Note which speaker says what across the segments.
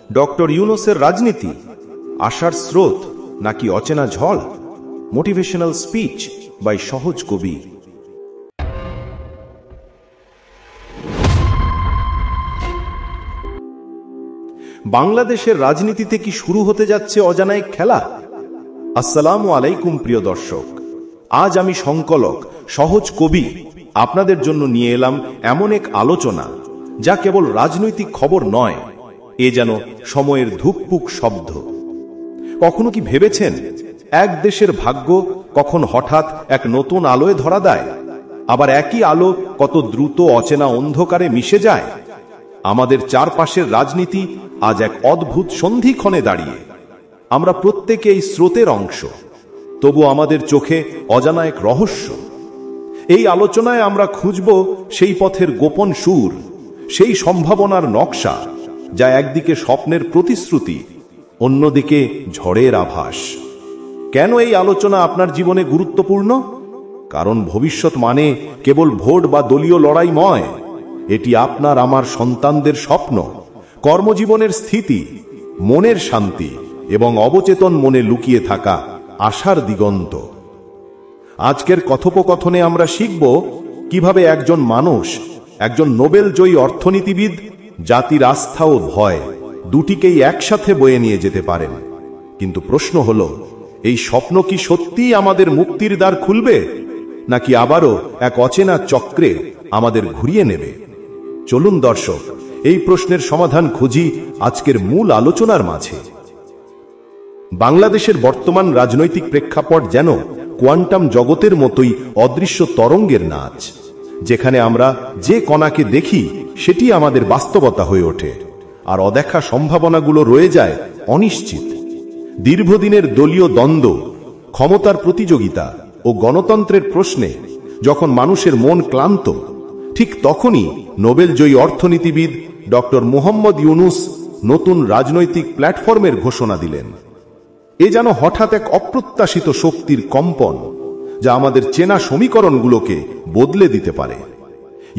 Speaker 1: Doctor ইউনূসের রাজনীতি আশার স্রোত নাকি অচেনা ঝড়? মোটিভেশনাল স্পিচ বাই সহজ কবি। বাংলাদেশের রাজনীতিতে কি শুরু হতে যাচ্ছে অজানা এক খেলা? আসসালামু আলাইকুম প্রিয় দর্শক, আজ আমি সংকলক সহজ কবি আপনাদের জন্য নিয়ে এলাম এমন এক আলোচনা যা কেবল রাজনৈতিক খবর নয়, এ যেন সময়ের ধুকপুক শব্দ। কখনো কি ভেবেছেন এক দেশের ভাগ্য কখন হঠাৎ এক নতুন আলোয় ধরা দেয়, আবার একই আলো কত দ্রুত অচেনা অন্ধকারে মিশে যায়? আমাদের চারপাশের রাজনীতি আজ এক অদ্ভুত সন্ধিক্ষণে দাঁড়িয়ে। আমরা প্রত্যেকে এই স্রোতের অংশ, তবু আমাদের চোখে অজানা এক রহস্য। এই আলোচনায় আমরা খুঁজব সেই পথের গোপন সুর, সেই সম্ভাবনার নকশা যা একদিকে স্বপ্নের প্রতিশ্রুতি, অন্যদিকে ঝড়ের আভাস। কেন এই আলোচনা আপনার জীবনে গুরুত্বপূর্ণ? কারণ ভবিষ্যৎ মানে কেবল ভোট বা দলীয় লড়াই নয়, এটি আপনার আমার সন্তানদের স্বপ্ন, কর্মজীবনের স্থিতি, মনের শান্তি এবং অবচেতন মনে লুকিয়ে থাকা আশার দিগন্ত। আজকের কথোপকথনে আমরা শিখব কিভাবে একজন মানুষ, একজন নোবেলজয়ী অর্থনীতিবিদ, জাতির আস্থা ও ভয় দুটিকেই একসাথে বয়ে নিয়ে যেতে পারেন। কিন্তু প্রশ্ন হল, এই স্বপ্ন কি সত্যিই আমাদের মুক্তির দ্বার খুলবে, নাকি আবারও এক অচেনা চক্রে আমাদের ঘুরিয়ে নেবে? চলুন দর্শক, এই প্রশ্নের সমাধান খুঁজি আজকের মূল আলোচনার মাঝে। বাংলাদেশের বর্তমান রাজনৈতিক প্রেক্ষাপট যেন কোয়ান্টাম জগতের মতোই অদৃশ্য তরঙ্গের নাচ, যেখানে আমরা যে কণাকে দেখি সেটি আমাদের বাস্তবতা হয়ে ওঠে, আর অদেখা সম্ভাবনাগুলো রয়ে যায় অনিশ্চিত। দীর্ঘদিনের দলীয় দ্বন্দ্ব, ক্ষমতার প্রতিযোগিতা ও গণতন্ত্রের প্রশ্নে যখন মানুষের মন ক্লান্ত, ঠিক তখনই নোবেলজয়ী অর্থনীতিবিদ ডক্টর মোহাম্মদ ইউনূস নতুন রাজনৈতিক প্ল্যাটফর্মের ঘোষণা দিলেন। এ যেন হঠাৎ এক অপ্রত্যাশিত শক্তির কম্পন, যা আমাদের চেনা সমীকরণগুলোকে বদলে দিতে পারে।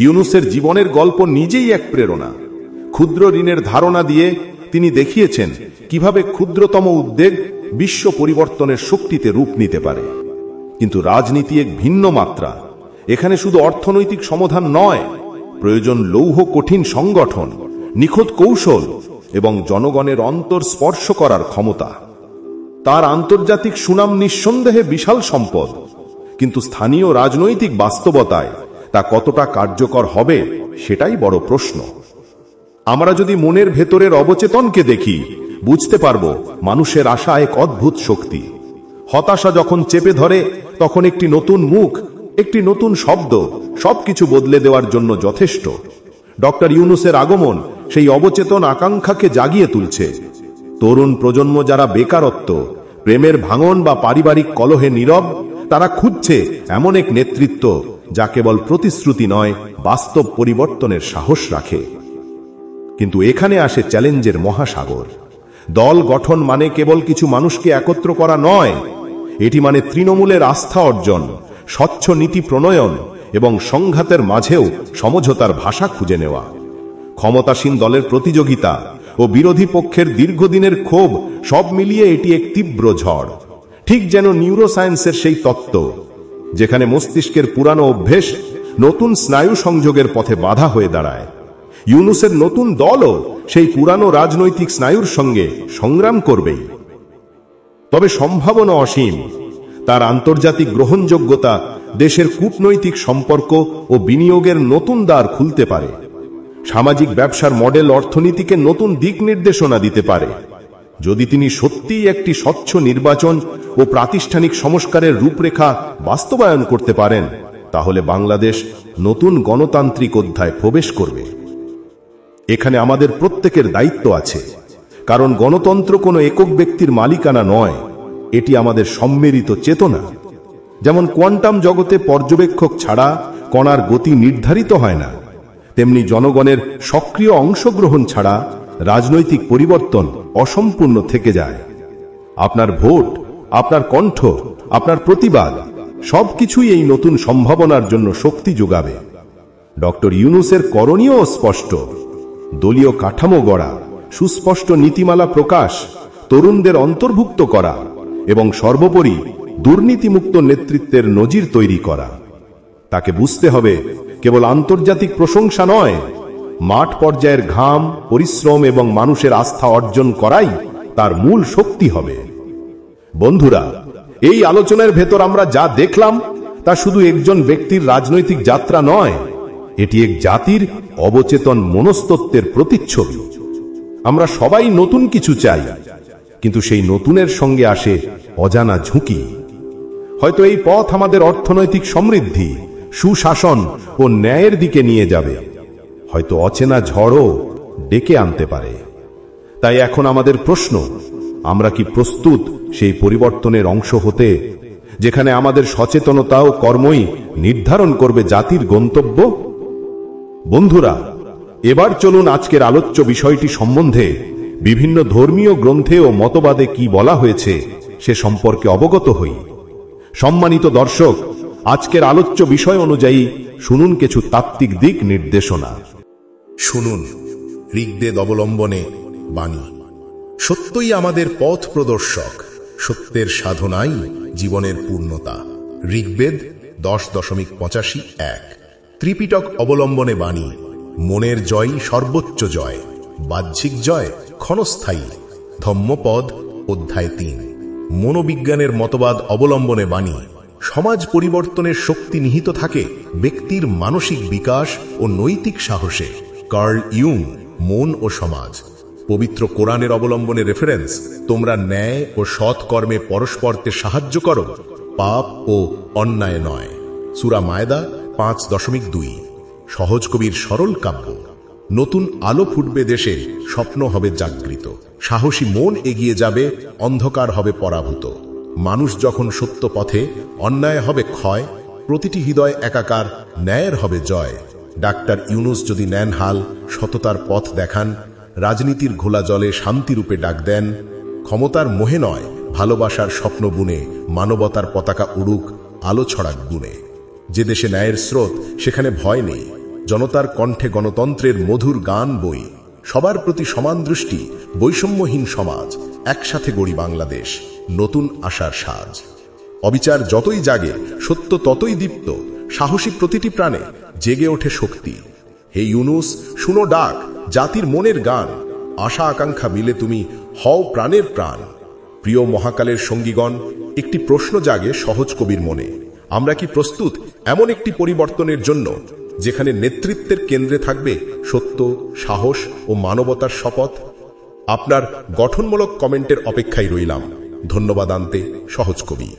Speaker 1: ইউনূসের জীবনের গল্প নিজেই এক প্রেরণা। ক্ষুদ্র ঋণের ধারণা দিয়ে তিনি দেখিয়েছেন কিভাবে ক্ষুদ্রতম উদ্যোগ বিশ্ব পরিবর্তনের শক্তিতে রূপ নিতে পারে। কিন্তু রাজনীতি এক ভিন্ন মাত্রা। এখানে শুধু অর্থনৈতিক সমাধান নয়, প্রয়োজন লৌহ কঠিন সংগঠন, নিখুঁত কৌশল এবং জনগণের অন্তর স্পর্শ করার ক্ষমতা। তার আন্তর্জাতিক সুনাম নিঃসন্দেহে বিশাল সম্পদ, কিন্তু স্থানীয় রাজনৈতিক বাস্তবতায় তা কতটা কার্যকর হবে সেটাই বড় প্রশ্ন। আমরা যদি মনের ভেতরের অবচেতনকে দেখি, বুঝতে পারব মানুষের আশা এক অদ্ভুত শক্তি। হতাশা যখন চেপে ধরে, তখন একটি নতুন মুখ, একটি নতুন শব্দ সবকিছু বদলে দেওয়ার জন্য যথেষ্ট। ডক্টর ইউনূসের আগমন সেই অবচেতন আকাঙ্ক্ষাকে জাগিয়ে তুলছে। তরুণ প্রজন্ম যারা বেকারত্ব, প্রেমের ভাঙন বা পারিবারিক কলহে নীরব, তারা খুঁজছে এমন এক নেতৃত্ব যা কেবল প্রতিশ্রুতি নয়, বাস্তব পরিবর্তনের সাহস রাখে। কিন্তু এখানে আসে চ্যালেঞ্জের মহাসাগর। দল গঠন মানে কেবল কিছু মানুষকে একত্র করা নয়, এটি মানে তৃণমূলের আস্থা অর্জন, স্বচ্ছ নীতি প্রণয়ন এবং সংঘাতের মাঝেও সমঝোতার ভাষা খুঁজে নেওয়া। ক্ষমতাসীন দলের প্রতিযোগিতা ও বিরোধী পক্ষের দীর্ঘদিনের ক্ষোভ, সব মিলিয়ে এটি এক তীব্র ঝড়। ঠিক যেন নিউরোসায়েন্সের সেই তত্ত্ব, যেখানে মস্তিষ্কের পুরানো অভ্যেস নতুন স্নায়ু সংযোগের পথে বাধা হয়ে দাঁড়ায়। ইউনূসের নতুন দলও সেই পুরানো রাজনৈতিক স্নায়ুর সঙ্গে সংগ্রাম করবেই। তবে সম্ভাবনা অসীম। তার আন্তর্জাতিক গ্রহণযোগ্যতা দেশের কূটনৈতিক সম্পর্ক ও বিনিয়োগের নতুন দ্বার খুলতে পারে। সামাজিক ব্যবসার মডেল অর্থনীতিকে নতুন দিক নির্দেশনা দিতে পারে। যদি তিনি সত্যিই একটি স্বচ্ছ নির্বাচন ও প্রাতিষ্ঠানিক সংস্কারের রূপরেখা বাস্তবায়ন করতে পারেন, তাহলে বাংলাদেশ নতুন গণতান্ত্রিক অধ্যায়ে প্রবেশ করবে। এখানে আমাদের প্রত্যেকের দায়িত্ব আছে, কারণ গণতন্ত্র কোনো একক ব্যক্তির মালিকানা নয়, এটি আমাদের সম্মিলিত চেতনা। যেমন কোয়ান্টাম জগতে পর্যবেক্ষক ছাড়া কণার গতি নির্ধারিত হয় না, তেমনি জনগণের সক্রিয় অংশগ্রহণ ছাড়া রাজনৈতিক পরিবর্তন অসম্পূর্ণ থেকে যায়। আপনার ভোট, আপনার কণ্ঠ, আপনার প্রতিবাদ সবকিছুই এই নতুন সম্ভাবনার জন্য শক্তি যোগাবে। ডক্টর ইউনূসের করণীয় স্পষ্ট: দলীয় কাঠামো গড়া, সুস্পষ্ট নীতিমালা প্রকাশ, তরুণদের অন্তর্ভুক্ত করা এবং সর্বোপরি দুর্নীতিমুক্ত নেতৃত্বের নজির তৈরি করা। তাকে বুঝতে হবে কেবল আন্তর্জাতিক প্রশংসা নয়, মাঠ পর্যায়ের ঘাম, পরিশ্রম এবং মানুষের আস্থা অর্জন করাই তার মূল শক্তি হবে। বন্ধুরা, এই আলোচনার ভেতর আমরা যা দেখলাম তা শুধু একজন ব্যক্তির রাজনৈতিক যাত্রা নয়, এটি এক জাতির অবচেতন মনস্তত্ত্বের প্রতিচ্ছবি। আমরা সবাই নতুন কিছু চাই, কিন্তু সেই নতুনের সঙ্গে আসে অজানা ঝুঁকি। হয়তো এই পথ আমাদের অর্থনৈতিক সমৃদ্ধি, সুশাসন ও ন্যায়ের দিকে নিয়ে যাবে, হয়তো অচেনা ঝড়ও ডেকে আনতে পারে। তাই এখন আমাদের প্রশ্ন, আমরা কি প্রস্তুত সেই পরিবর্তনের অংশ হতে, যেখানে আমাদের সচেতনতা ও কর্মই নির্ধারণ করবে জাতির গন্তব্য? বন্ধুরা, এবার চলুন আজকের আলোচ্য বিষয়টি সম্বন্ধে বিভিন্ন ধর্মীয় গ্রন্থে ও মতবাদে কি বলা হয়েছে সে সম্পর্কে অবগত হই। সম্মানিত দর্শক, আজকের আলোচ্য বিষয় অনুযায়ী শুনুন কিছু তাত্ত্বিক দিক নির্দেশনা।
Speaker 2: শুনুন ঋগ্বেদ অবলম্বনে বাণী। সত্যই আমাদের পথ প্রদর্শক, সত্যের সাধনাই জীবনের পূর্ণতা। ঋগ্বেদ 10.85-1। ত্রিপিটক অবলম্বনে বাণী। মনের জয় সর্বোচ্চ জয়, বাহ্যিক জয় ক্ষণস্থায়ী। ধম্মপদ অধ্যায় 3। মনোবিজ্ঞানের মতবাদ অবলম্বনে বাণী। সমাজ পরিবর্তনের শক্তি নিহিত থাকে ব্যক্তির মানসিক বিকাশ ও নৈতিক সাহসে। কার্ল ইউং, মন ও সমাজ। পবিত্র কোরআনের অবলম্বনে রেফারেন্স, তোমরা ন্যায় ও সৎ কর্মে পরস্পরকে সাহায্য করো, পাপ ও অন্যায় নয়। সূরা মায়দা 5.2। সহজ কবির সরল কাব্য। নতুন আলো ফুটবে দেশে, স্বপ্ন হবে জাগৃত। সাহসী মন এগিয়ে যাবে, অন্ধকার হবে পরাভূত। মানুষ যখন সত্য পথে, অন্যায় হবে ক্ষয়, প্রতিটি হৃদয় একাকার, ন্যায়ের হবে জয়। ডাক্তার ইউনুস যদি নেন হাল, সততার পথ দেখান, রাজনীতির ঘোলা জলে শান্তিরূপে ডাক দেন। ক্ষমতার মোহে নয়, ভালোবাসার স্বপ্ন বুনে, মানবতার পতাকা উড়ুক, আলো ছড়াক গুণে। যে দেশে ন্যায়ের স্রোত, সেখানে ভয় নেই। জনতার কণ্ঠে গণতন্ত্রের মধুর গান বই। সবার প্রতি সমান দৃষ্টি, বৈষম্যহীন সমাজ, একসাথে গড়ি বাংলাদেশ, নতুন আশার সাজ। অবিচার যতই জাগে, সত্য ততই দীপ্ত, সাহসী প্রতিটি প্রাণে জেগে ওঠে শক্তি। হে ইউনুস, শুনো ডাক, জাতির মনের গান। আশা আকাঙ্ক্ষা মিলে তুমি হও প্রাণের প্রাণ। প্রিয় মহাকালের সঙ্গীগণ, একটি প্রশ্ন জাগে সহজ কবির মনে। আমরা কি প্রস্তুত এমন একটি পরিবর্তনের জন্য, যেখানে নেতৃত্বের কেন্দ্রে থাকবে সত্য, সাহস ও মানবতার শপথ? আপনার গঠনমূলক কমেন্টের অপেক্ষায় রইলাম। ধন্যবাদ আনতে সহজ কবি।